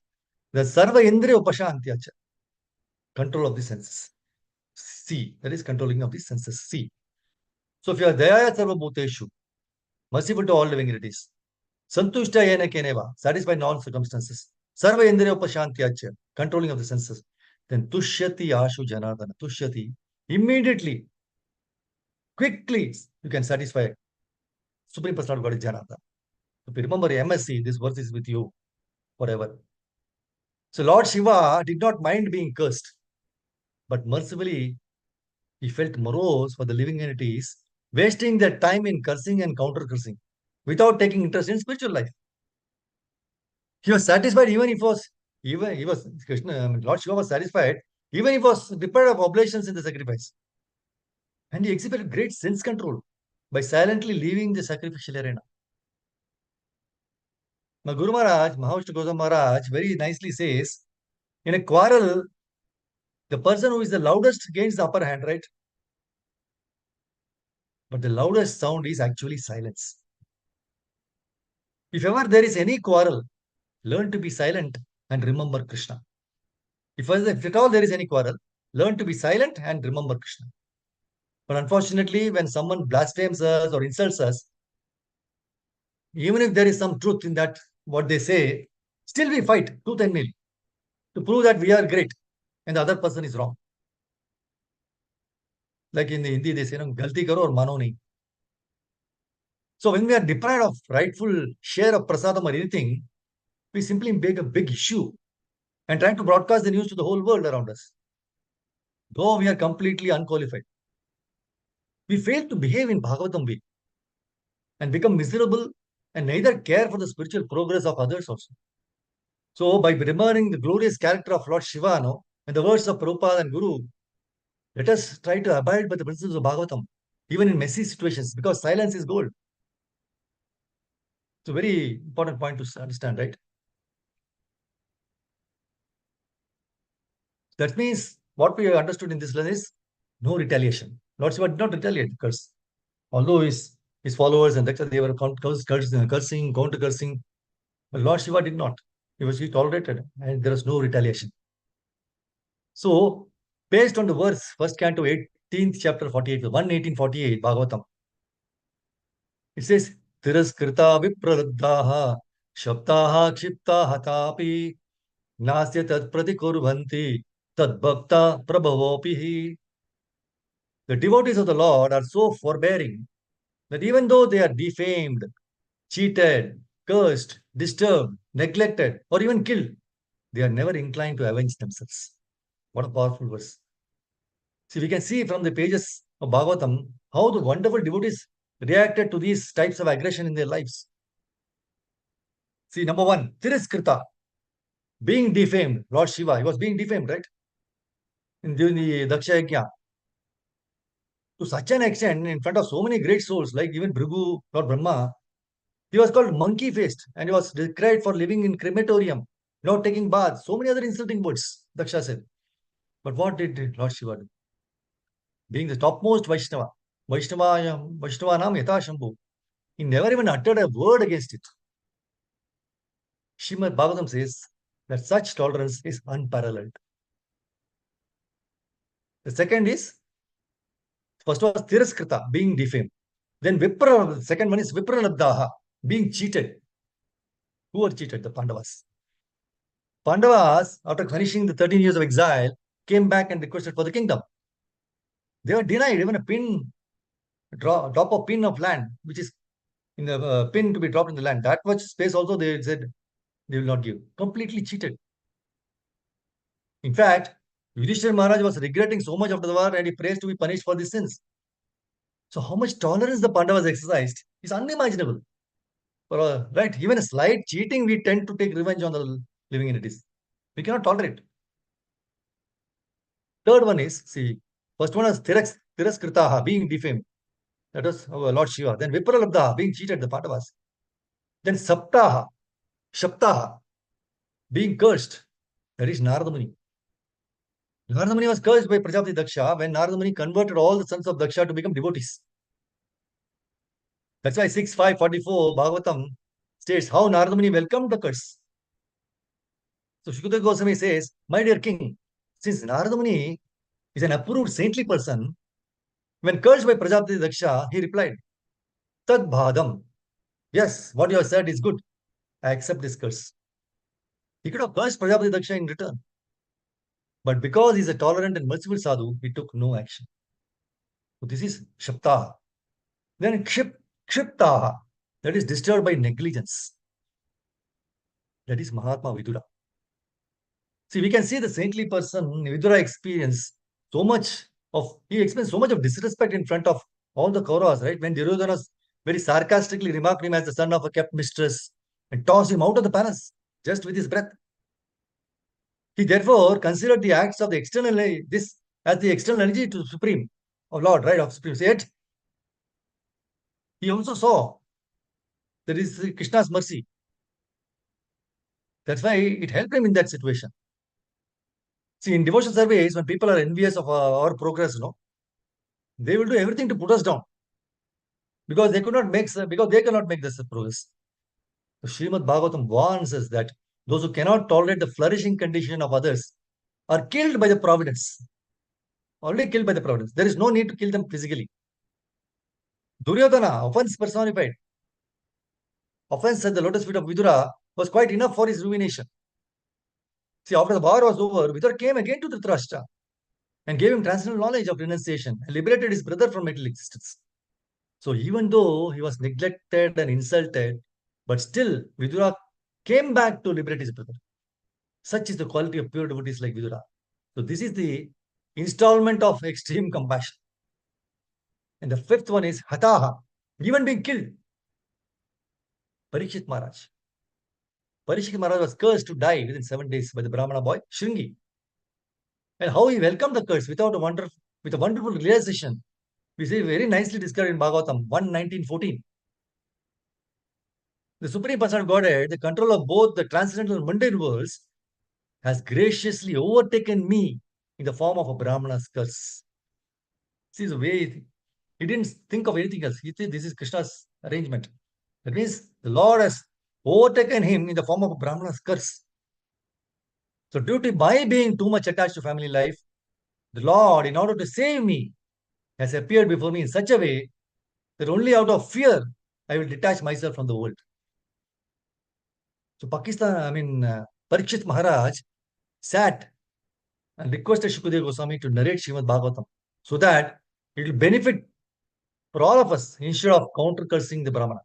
The Sarva Indriya Upashantyacha. Control of the senses. C. That is controlling of the senses. C. So if you are Daya Sarva Bhuteshu, merciful to all living entities, Santushta Yena Keneva, satisfied in all circumstances, Sarva Indriya Upashantyacha, controlling of the senses, then Tushyati Ashu Janardana, Tushyati, immediately, quickly, you can satisfy Supreme Personality of God Janardana. If you remember MSC, this verse is with you forever. So Lord Shiva did not mind being cursed, but mercifully, he felt morose for the living entities, wasting their time in cursing and counter-cursing without taking interest in spiritual life. He was satisfied even if was even he was Krishna, Lord Shiva was satisfied even if was deprived of oblations in the sacrifice. And he exhibited great sense control by silently leaving the sacrificial arena. My Guru Maharaj, Mahavishnu Goswami Maharaj, very nicely says, in a quarrel, the person who is the loudest gains the upper hand, right? But the loudest sound is actually silence. If ever there is any quarrel, learn to be silent and remember Krishna. If at all there is any quarrel, learn to be silent and remember Krishna. But unfortunately, when someone blasphemes us or insults us, even if there is some truth in that, what they say, still we fight tooth and nail to prove that we are great and the other person is wrong. Like in the Hindi, they say, galti karo or mano nahi. So when we are deprived of rightful share of prasadam or anything, we simply make a big issue and trying to broadcast the news to the whole world around us. Though we are completely unqualified. We fail to behave in Bhagavatam way and become miserable and neither care for the spiritual progress of others also. So by remembering the glorious character of Lord Shiva, no, and the words of Prabhupada and Guru, let us try to abide by the principles of Bhagavatam, even in messy situations, because silence is gold. It's a very important point to understand, right? That means what we understood in this lesson is no retaliation. Lord Shiva did not retaliate because although his followers and they were cursing, counter cursing, but Lord Shiva did not. He tolerated and there was no retaliation. So, based on the verse, first canto, 18th chapter 48, 118:48, Bhagavatam, it says, Tiraskrita vipraladdaha Shabtaha kshipta hatapi nasya tad pratikurvanti tad bhakta prabhavopihi. The devotees of the Lord are so forbearing that even though they are defamed, cheated, cursed, disturbed, neglected, or even killed, they are never inclined to avenge themselves. What a powerful verse. See, we can see from the pages of Bhagavatam how the wonderful devotees reacted to these types of aggression in their lives. See, number one, Tiriskrita, being defamed. Lord Shiva, he was being defamed, right? During the Daksha Yajna. To such an extent, in front of so many great souls, like even Bhrigu, Lord Brahma, he was called monkey faced and he was decried for living in crematorium, not taking baths, so many other insulting words, Daksha said. But what did Lord Shiva do? Being the topmost Vaishnava, Vaishnavanam Yatha Shambhu, he never even uttered a word against it. Srimad Bhagavatam says that such tolerance is unparalleled. The second is, first was Tiraskrita, being defamed. Then Vipra, the second one is Vipranabdaha, being cheated. Who were cheated? The Pandavas. Pandavas, after finishing the 13 years of exile, came back and requested for the kingdom. They were denied even a pin, drop of pin of land, which is in the pin to be dropped in the land. That much space also they said they will not give. Completely cheated. In fact, Yudhishthira Maharaj was regretting so much after the war and he prays to be punished for these sins. So how much tolerance the Pandavas exercised is unimaginable. Right, even a slight cheating, we tend to take revenge on the living entities. We cannot tolerate. Third one is, see, first one is Tiraskritaha, being defamed. That was our Lord Shiva. Then Vipralabdha, being cheated, the Pandavas. Then Shaptaha, being cursed. That is Narada Muni. Narada Muni was cursed by Prajapati Daksha when Narada Muni converted all the sons of Daksha to become devotees. That's why 6.5.44 Bhagavatam states how Narada Muni welcomed the curse. So Shukadeva Goswami says, my dear king, since Narada Muni is an approved saintly person, when cursed by Prajapati Daksha, he replied, Tad Bhadam. Yes, what you have said is good. I accept this curse. He could have cursed Prajapati Daksha in return. But because he is a tolerant and merciful sadhu, he took no action. So this is Shaptaha. Then Kshiptaha, that is disturbed by negligence. That is Mahatma Vidura. See, we can see the saintly person, Vidura, he experienced so much of disrespect in front of all the Kauravas, right? When Duryodhana very sarcastically remarked him as the son of a kept mistress and tossed him out of the palace just with his breath. He therefore considered the acts of the external, this as the external energy to Supreme, or Lord, right, of Supreme. Yet, he also saw that is Krishna's mercy. That's why it helped him in that situation. See, in devotion surveys, when people are envious of our progress, they will do everything to put us down because they cannot make this progress. So Srimad Bhagavatam warns us that those who cannot tolerate the flourishing condition of others are killed by the providence. Already killed by the providence. There is no need to kill them physically. Duryodhana, offense personified. Offense at the lotus feet of Vidura was quite enough for his ruination. See, after the war was over, Vidura came again to Dhritarashtra and gave him transcendental knowledge of renunciation and liberated his brother from material existence. So even though he was neglected and insulted, but still Vidura came back to liberate his brother. Such is the quality of pure devotees like Vidura. So this is the installment of extreme compassion. And the fifth one is Hataha, even being killed. Parikshit Maharaj. Parikshit Maharaj was cursed to die within 7 days by the Brahmana boy, Shringi. And how he welcomed the curse with a wonderful realization. We see very nicely described in Bhagavatam 1:19-14. The Supreme Person of Godhead, the control of both the transcendental and mundane worlds, has graciously overtaken me in the form of a Brahmana's curse. See the way he didn't think of anything else. He said this is Krishna's arrangement. That means the Lord has overtaken him in the form of a Brahmana's curse. So due to my being too much attached to family life, the Lord, in order to save me, has appeared before me in such a way that only out of fear I will detach myself from the world. So Parikshit Maharaj sat and requested Shukadeva Goswami to narrate Srimad Bhagavatam so that it will benefit for all of us instead of counter cursing the Brahmana.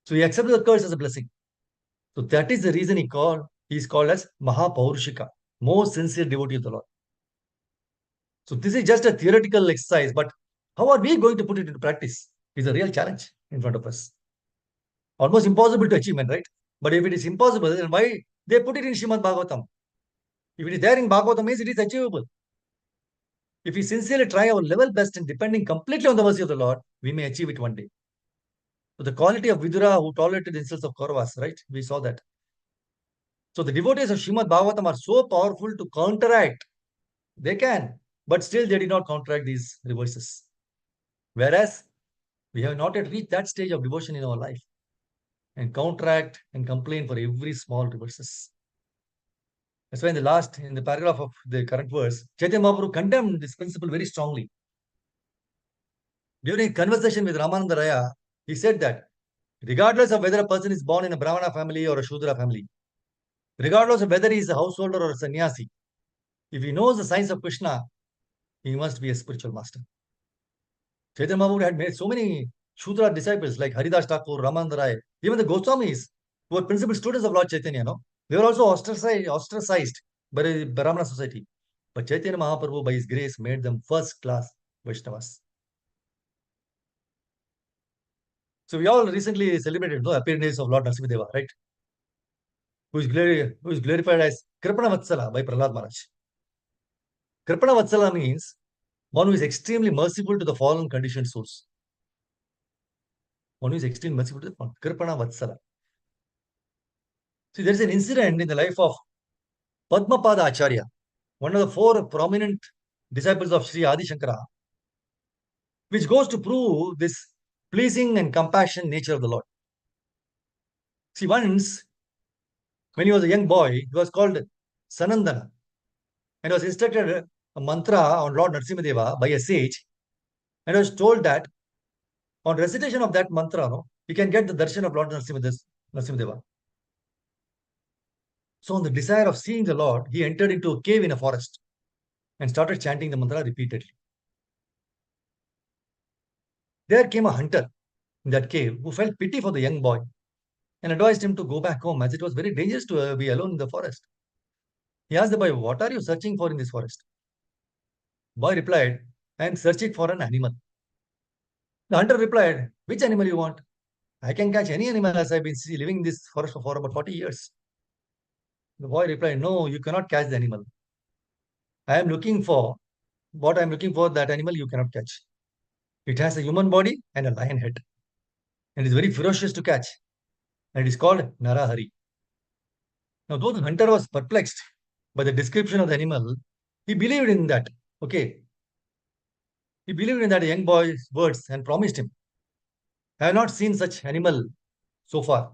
So he accepted the curse as a blessing. So that is the reason he is called as Mahapaurushika, most sincere devotee of the Lord. So this is just a theoretical exercise, but how are we going to put it into practice is a real challenge in front of us. Almost impossible to achieve, right? But if it is impossible, then why they put it in Srimad Bhagavatam? If it is there in Bhagavatam, means it is achievable. If we sincerely try our level best and depending completely on the mercy of the Lord, we may achieve it one day. So the quality of Vidura who tolerated the insults of Kauravas, right? We saw that. So the devotees of Srimad Bhagavatam are so powerful to counteract. They can, but still they did not counteract these reverses. Whereas we have not yet reached that stage of devotion in our life and counteract and complain for every small reverses. That's why in the paragraph of the current verse, Chaitanya Mahaprabhu condemned this principle very strongly. During a conversation with Ramananda Raya, he said that regardless of whether a person is born in a Brahmana family or a Shudra family, regardless of whether he is a householder or a sannyasi, if he knows the science of Krishna, he must be a spiritual master. Chaitanya Mahaprabhu had made so many Shudra disciples like Haridas Thakur, Ramananda Rai, even the Goswamis, who were principal students of Lord Chaitanya, they were also ostracized by the Brahmana society. But Chaitanya Mahaprabhu, by his grace, made them first class Vaishnavas. So we all recently celebrated the appearance of Lord Narasimha, right? Who is glorified as Kripana Vatsala by Prahlad Maharaj. Kripana Vatsala means one who is extremely merciful to the fallen conditioned souls. One who is extremely merciful to the fallen. Kripana Vatsala. See, there is an incident in the life of Padmapada Acharya, one of the four prominent disciples of Sri Adi Shankara, which goes to prove this pleasing and compassionate nature of the Lord. See, once when he was a young boy, he was called Sanandana and was instructed a mantra on Lord Narasimha by a sage, and was told that on recitation of that mantra, you can get the darshan of Lord Narasimha. So, on the desire of seeing the Lord, he entered into a cave in a forest and started chanting the mantra repeatedly. There came a hunter in that cave who felt pity for the young boy and advised him to go back home as it was very dangerous to be alone in the forest. He asked the boy, "What are you searching for in this forest?" Boy replied, "I am searching for an animal." The hunter replied, "Which animal you want? I can catch any animal as I've been living in this forest for about 40 years. The boy replied, "No, you cannot catch the animal. I am looking for what I am looking for, that animal you cannot catch. It has a human body and a lion head and is very ferocious to catch. And it is called Narahari." Now, though the hunter was perplexed by the description of the animal, he believed in that. Okay. He believed in that young boy's words and promised him, "I have not seen such animal so far.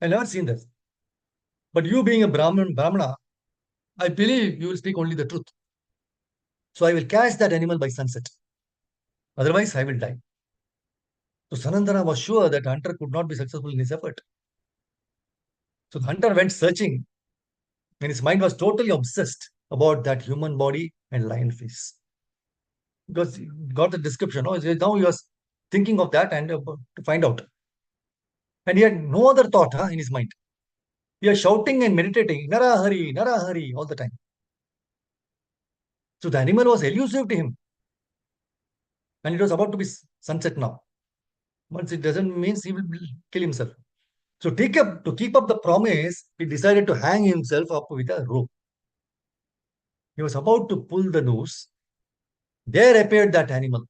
I have never seen this. But you being a Brahmana, I believe you will speak only the truth. So I will catch that animal by sunset. Otherwise, I will die." So Sanandana was sure that hunter could not be successful in his effort. So the hunter went searching, and his mind was totally obsessed about that human body and lion face. Because he got the description. Now he was thinking of that and to find out. And he had no other thought in his mind. He was shouting and meditating, Narahari, Narahari, all the time. So the animal was elusive to him. And it was about to be sunset now. Once it doesn't means he will kill himself. So to keep up the promise, he decided to hang himself up with a rope. He was about to pull the noose. There appeared that animal.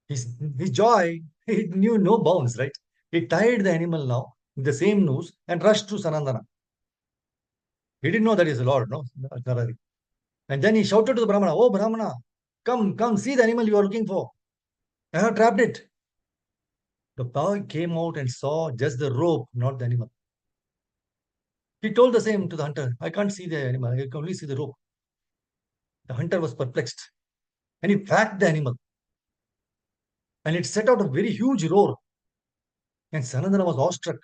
His joy, he knew no bounds, right? He tied the animal now with the same noose and rushed to Sanandana. He didn't know that is the Lord, no? Narari. And then he shouted to the Brahmana, "Oh, Brahmana, come, see the animal you are looking for. I have trapped it." The boy came out and saw just the rope, not the animal. He told the same to the hunter, "I can't see the animal, I can only see the rope." The hunter was perplexed and he whacked the animal. And it set out a very huge roar. And Sanandana was awestruck.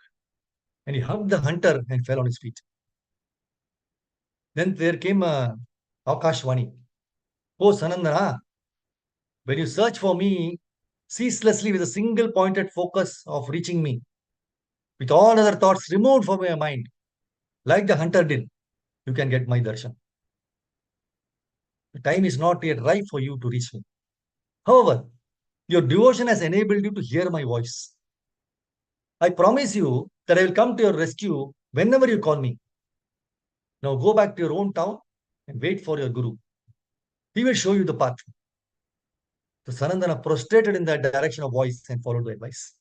And he hugged the hunter and fell on his feet. Then there came Akashvani. Oh, Sanandana, when you search for me ceaselessly with a single pointed focus of reaching me, with all other thoughts removed from your mind, like the hunter did, you can get my darshan. The time is not yet ripe for you to reach me. However, your devotion has enabled you to hear my voice. I promise you that I will come to your rescue whenever you call me. Now go back to your own town and wait for your guru. He will show you the path. So Sanandana prostrated in that direction of voice and followed the advice.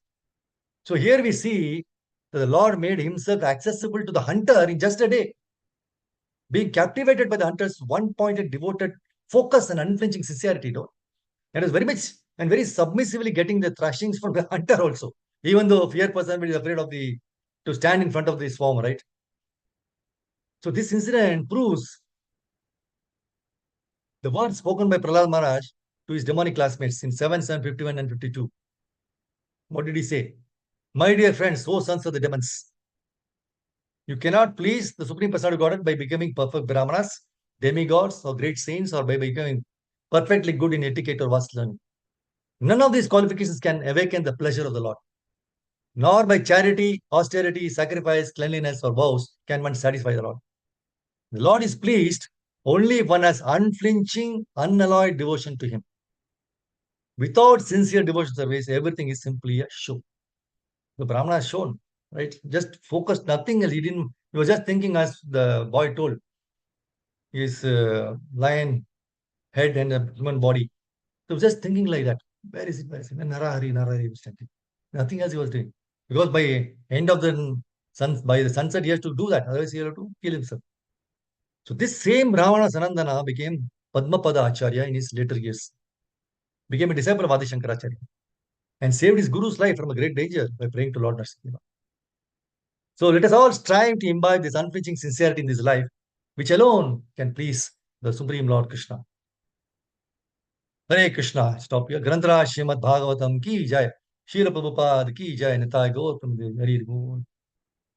So here we see that the Lord made himself accessible to the hunter in just a day. Being captivated by the hunter's one-pointed, devoted focus and unflinching sincerity, though. And was very much and very submissively getting the thrashings from the hunter also. Even though fear person is afraid of to stand in front of the swarm, right? So this incident proves the words spoken by Prahlad Maharaj to his demonic classmates in 7, 51, and 52. What did he say? My dear friends, O sons of the demons, you cannot please the Supreme Personality of Godhead by becoming perfect Brahmanas, demigods, or great saints, or by becoming perfectly good in etiquette or vast learning. None of these qualifications can awaken the pleasure of the Lord. Nor by charity, austerity, sacrifice, cleanliness, or vows can one satisfy the Lord. The Lord is pleased only if one has unflinching, unalloyed devotion to Him. Without sincere devotion service, everything is simply a show. The Brahmana has shown, right? Just focused, nothing else. He was just thinking, as the boy told, his lion head and a human body. So just thinking like that. Where is it? Where is it? And Narahari, Narahari was chanting. Nothing else he was doing. Because by end of the by the sunset, he has to do that. Otherwise, he has to kill himself. So this same Ravana Sanandana became Padmapada Acharya in his later years. Became a disciple of Adi Shankaracharya. And saved his guru's life from a great danger by praying to Lord Narasimha. So let us all strive to imbibe this unflinching sincerity in this life, which alone can please the Supreme Lord Krishna. Hare Krishna. Stop here. Granthra Srimad Bhagavatam ki jai. Srila Prabhupada ki jai. Nitai Gaur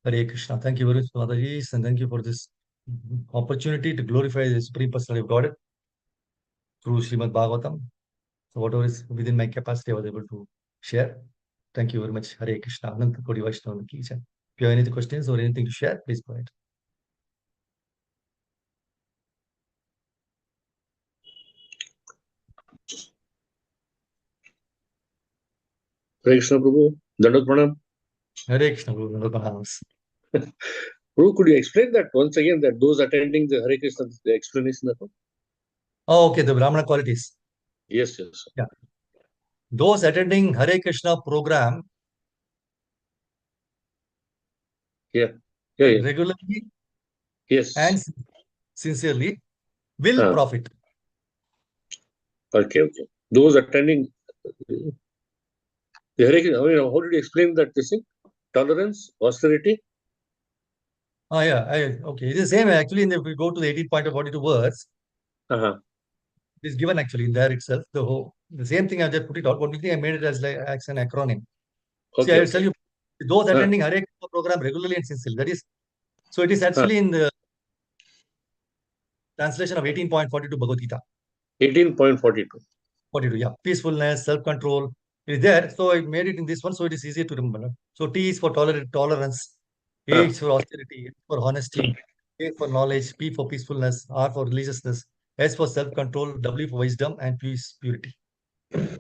Hare Krishna. Thank you very much, Mataji, and thank you for this opportunity to glorify the Supreme Personality of Godhead through Srimad Bhagavatam. So whatever is within my capacity, I was able to share. Thank you very much. Hare Krishna. Ananta Kodi Vaishnava ki jai. If you have any questions or anything to share, please go ahead. Hare Krishna, Prabhu. Dandat Pranam. Hare Krishna, Guru. Prabhu, could you explain that once again, that those attending the Hare Krishna, the explanation of it? Oh, okay, the Brahmana qualities. Yes, yes. Yeah. Those attending Hare Krishna program regularly and sincerely will profit. Okay. Those attending the Hare Krishna, how did you explain that this thing? Tolerance, austerity? Oh, yeah. Okay. It is the same actually. If we go to the 18.42 words, it is given actually in there itself. The same thing I just put it out. What do you think? I made it as an acronym. See, I will tell you, those attending Hare Krishna program regularly and sincerely. That is, so it is actually in the translation of 18.42 Bhagavad Gita. 18.42. 42, yeah. Peacefulness, self-control is there. So I made it in this one, so it is easier to remember. So T is for tolerance, A is for austerity, H for honesty, A for knowledge, P for peacefulness, R for religiousness, S for self-control, W for wisdom, and P is purity. So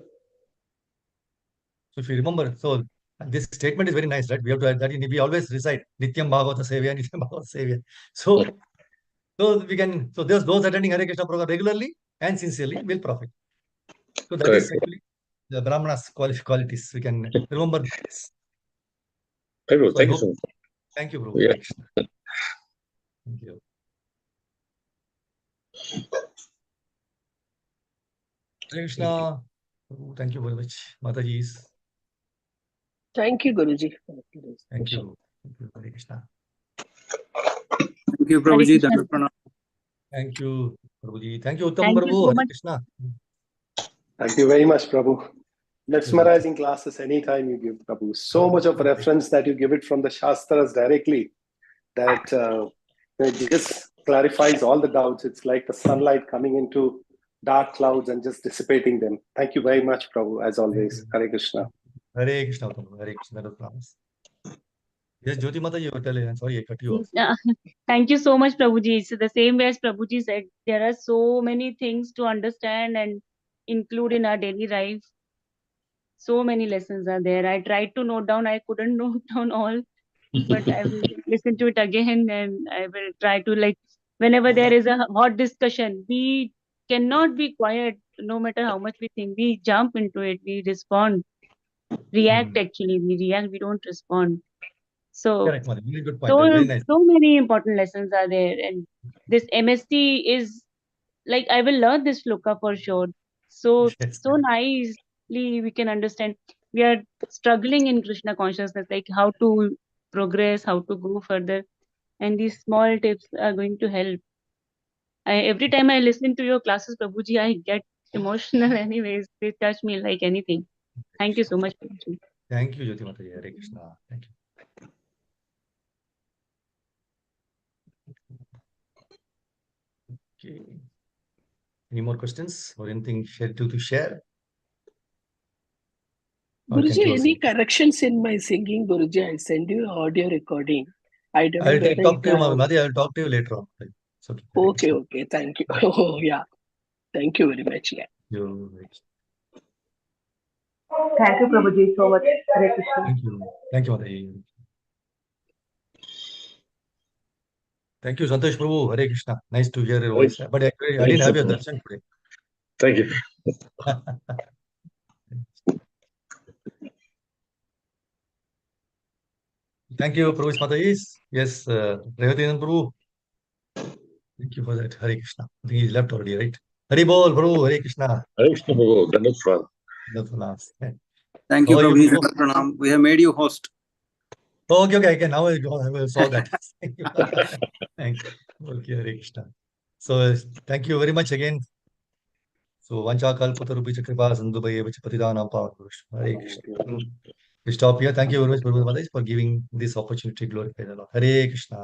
if you remember, so this statement is very nice, right? We have to add that in. We always recite Nityam Bhagavata Sevya, Nityam Bhagavata Sevya. So we can, so those attending Hare Krishna program regularly and sincerely will profit. So that is actually the Brahmana's qualities. We can remember this. Thank you so much. Thank you, Prabhu. Thank you. Hare Krishna. Thank you very much, Mataji's. Thank you, Guruji. Thank you. Thank you, Hare Krishna. Thank you, Prabhuji. Thank you, Prabhuji. Thank you, Uttam Prabhu. Hare Krishna. Thank you very much, Prabhu. mesmerizing classes anytime you give, Prabhu. So much of reference that you give it from the Shastras directly that it just clarifies all the doubts. It's like the sunlight coming into dark clouds and just dissipating them. Thank you very much, Prabhu, as always. Hare Krishna. Hare Krishna, Hare Krishna, that was promise. Yes, Jyoti Mata, you were telling. I'm sorry, I cut you off. Thank you so much, Prabhuji. So the same way as Prabhuji said, there are so many things to understand and include in our daily life. So many lessons are there. I tried to note down. I couldn't note down all, but I will listen to it again and I will try to whenever there is a hot discussion, we cannot be quiet no matter how much we think. We jump into it. We respond. React actually. We react. We don't respond. So Correct, Mother. Very good point. Very nice. so many important lessons are there, and this MSc is I will learn this sloka for sure. So Yes. so nicely we can understand. We are struggling in Krishna consciousness, like how to progress, how to go further, and these small tips are going to help. Every time I listen to your classes, Prabhuji, I get emotional. Anyways, they touch me like anything. Thank you so much, Prabhuji. Thank you, Jyoti Mata. Hare Krishna. Thank you. Okay. Any more questions or anything to share? Or can Guruji, close any it? corrections in my singing, Guruji? I send you audio recording. I don't know I'll whether talk to you, it, Madi. I'll talk to you later on. It's okay. Hare Okay, Krishna. okay. Thank you. Oh, yeah. Thank you very much. Yeah. Hare Krishna. Thank you, Prabhuji, so much. Hare Krishna. Thank you. Thank you, Madi. Thank you, Santosh Prabhu. Hare Krishna. Nice to hear your voice. But I didn't have your darshan today. Thank you. Thank you, Prabhu Mataji. Yes, Revatinan Prabhu. Thank you for that. Hare Krishna. I think he left already, right? Hare Bol, Prabhu. Hare Krishna. Hare Krishna, Prabhu. That's fun. That's the last. Thank you, How are Prabhuji. Prabhu? Pranam. We have made you host. Oh, okay. I can now I will saw that. Thank you. Okay, Hare Krishna. So thank you very much again. So Vancha Kalpatarupi Chakripa Sandubhaya Vichapatidanam Pavurush. Hare Krishna. We stop here. Thank you very much, Prabhu Mataji, for giving this opportunity to glorify the Lord. Hare Krishna.